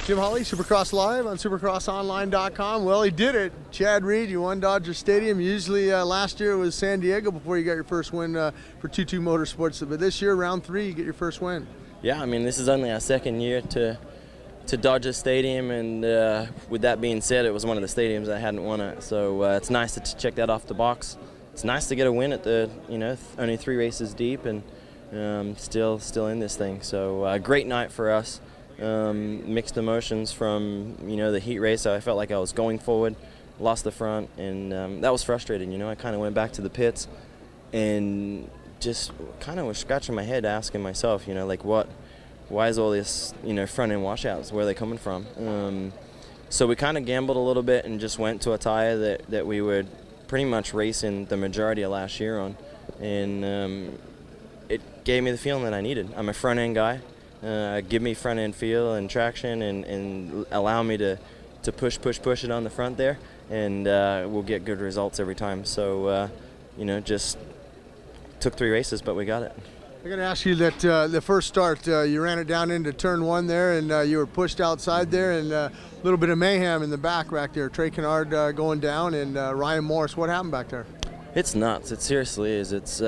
Jim Holley, Supercross Live on supercrossonline.com. Well, he did it. Chad Reed, you won Dodger Stadium. Usually last year it was San Diego before you got your first win for 2-2 Motorsports. But this year, round 3, you get your first win. Yeah, I mean, this is only our second year to Dodger Stadium, and with that being said, it was one of the stadiums I hadn't won at. So it's nice to check that off the box. It's nice to get a win at the, only 3 races deep and still in this thing. So great night for us. Mixed emotions from the heat race. I felt like I was going forward, lost the front, and that was frustrating. I kind of went back to the pits and just kind of was scratching my head, asking myself, like why is all this front end washouts? Where are they coming from? So we kind of gambled a little bit and just went to a tire that we were pretty much racing the majority of last year on, and it gave me the feeling that I needed. I'm a front end guy. Give me front end feel and traction, and allow me to push it on the front there, and we'll get good results every time. So just took 3 races, but we got it. I got to ask you that the first start, you ran it down into turn 1 there, and you were pushed outside there, and a little bit of mayhem in the back there. Trey Kennard going down, and Ryan Morris. What happened back there? It's nuts. It seriously is. It's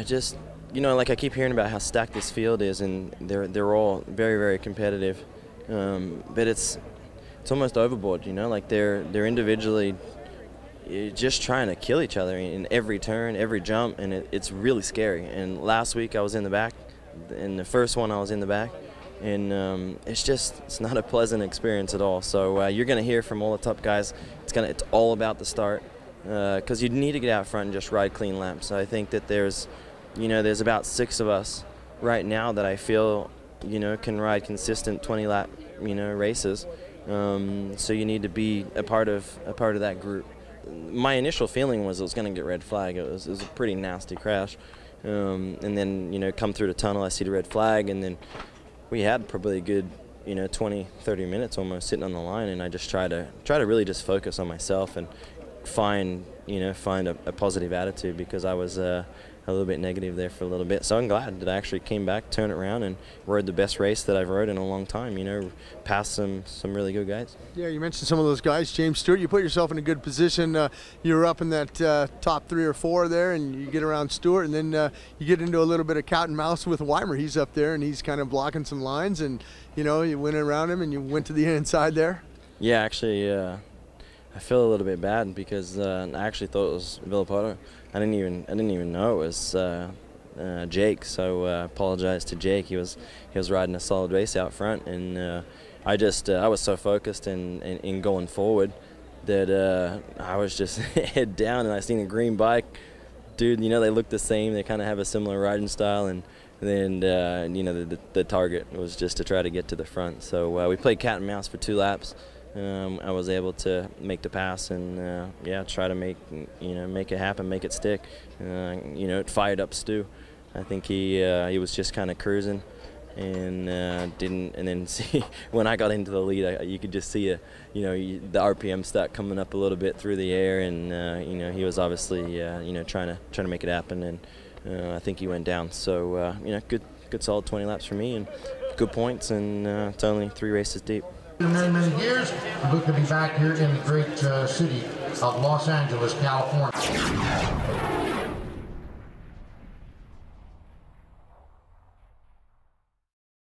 just. Like I keep hearing about how stacked this field is, and they're all very, very competitive. But it's almost overboard, like they're individually just trying to kill each other in every turn, every jump, and it's really scary. And last week I was in the back, in the first one I was in the back, and it's not a pleasant experience at all. So you're gonna hear from all the top guys. It's all about the start, because you need to get out front and just ride clean laps. So I think that there's about 6 of us right now that I feel, can ride consistent 20-lap, races. So you need to be a part of that group. My initial feeling was it was going to get red flag. It was a pretty nasty crash. And then, come through the tunnel, I see the red flag, and then we had probably a good, 20, 30 minutes almost sitting on the line, and I just try to really just focus on myself and find a positive attitude, because I was a little bit negative there for a little bit. So I'm glad that I actually came back, turned it around, and rode the best race that I've rode in a long time, past some really good guys. Yeah, you mentioned some of those guys. James Stewart, you put yourself in a good position. You were up in that top 3 or 4 there, and you get around Stewart, and then you get into a little bit of cat and mouse with Weimer. He's up there, and he's kind of blocking some lines, and, you went around him, and you went to the inside there. Yeah, actually, I feel a little bit bad, because I actually thought it was Villapoto. I didn't even know it was Jake. So apologize to Jake. He was riding a solid race out front, and I was so focused in going forward that I was just head down, and I seen a green bike. Dude, they look the same. They kind of have a similar riding style, and then the target was just to try to get to the front. So we played cat and mouse for 2 laps. I was able to make the pass and try to make it happen, make it stick. It fired up Stu. I think he was just kind of cruising and didn't. And then see, when I got into the lead, you could just see the RPM start coming up a little bit through the air, and he was obviously trying to make it happen, and I think he went down. So good solid 20 laps for me, and good points, and it's only 3 races deep. In many years, I'm good to be back here in the great city of Los Angeles, California.